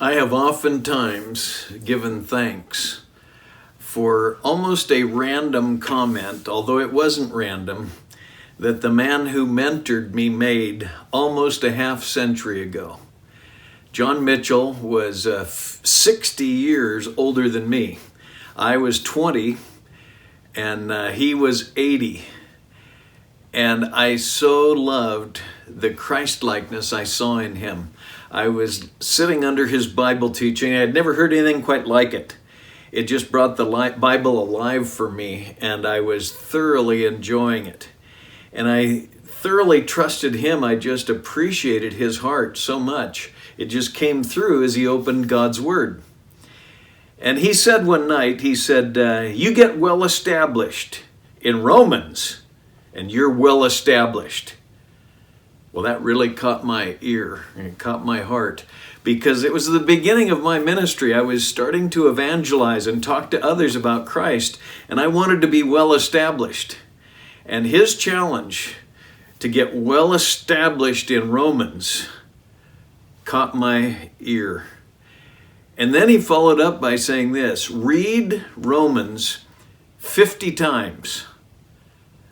I have oftentimes given thanks for almost a random comment, although it wasn't random, that the man who mentored me made almost a half century ago. John Mitchell was 60 years older than me. I was 20 and he was 80. And I so loved the Christ-likeness I saw in him. I was sitting under his Bible teaching. I had never heard anything quite like it. It just brought the Bible alive for me, and I was thoroughly enjoying it. And I thoroughly trusted him. I just appreciated his heart so much. It just came through as he opened God's Word. And he said one night, he said, you get well established in Romans, and you're well established. Well, that really caught my ear and caught my heart, because it was the beginning of my ministry. I was starting to evangelize and talk to others about Christ, and I wanted to be well established. And his challenge to get well established in Romans caught my ear. And then he followed up by saying this: read Romans 50 times.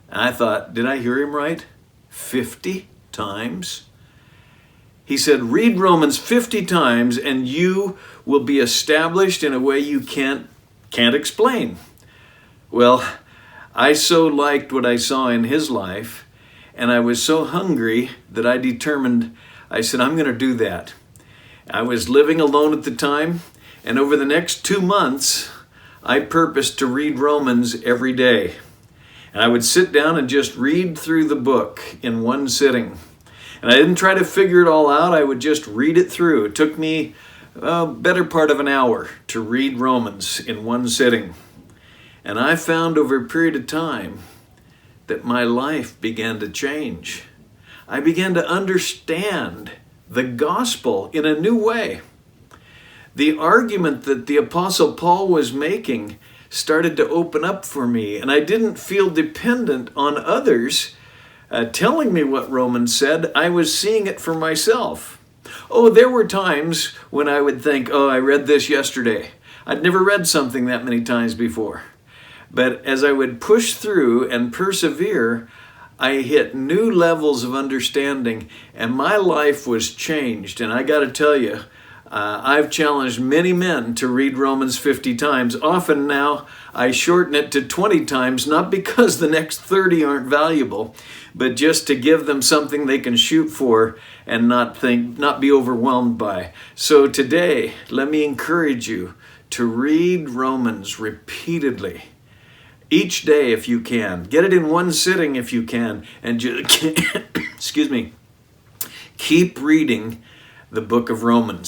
And I thought, did I hear him right? 50 times? He said, read Romans 50 times and you will be established in a way you can't explain. Well, I so liked what I saw in his life, and I was so hungry that I determined, I said, I'm going to do that. I was living alone at the time, and over the next 2 months, I purposed to read Romans every day. And I would sit down and just read through the book in one sitting. And I didn't try to figure it all out. I would just read it through. It took me a better part of an hour to read Romans in one sitting. And I found over a period of time that my life began to change. I began to understand the gospel in a new way. The argument that the Apostle Paul was making started to open up for me, and I didn't feel dependent on others telling me what Romans said. I was seeing it for myself. Oh, there were times when I would think, oh, I read this yesterday. I'd never read something that many times before. But as I would push through and persevere, I hit new levels of understanding, and my life was changed. And I got to tell you, I've challenged many men to read Romans 50 times. Often now, I shorten it to 20 times, not because the next 30 aren't valuable, but just to give them something they can shoot for and not be overwhelmed by. So today, let me encourage you to read Romans repeatedly. Each day if you can. Get it in one sitting if you can. And just, excuse me, keep reading the book of Romans.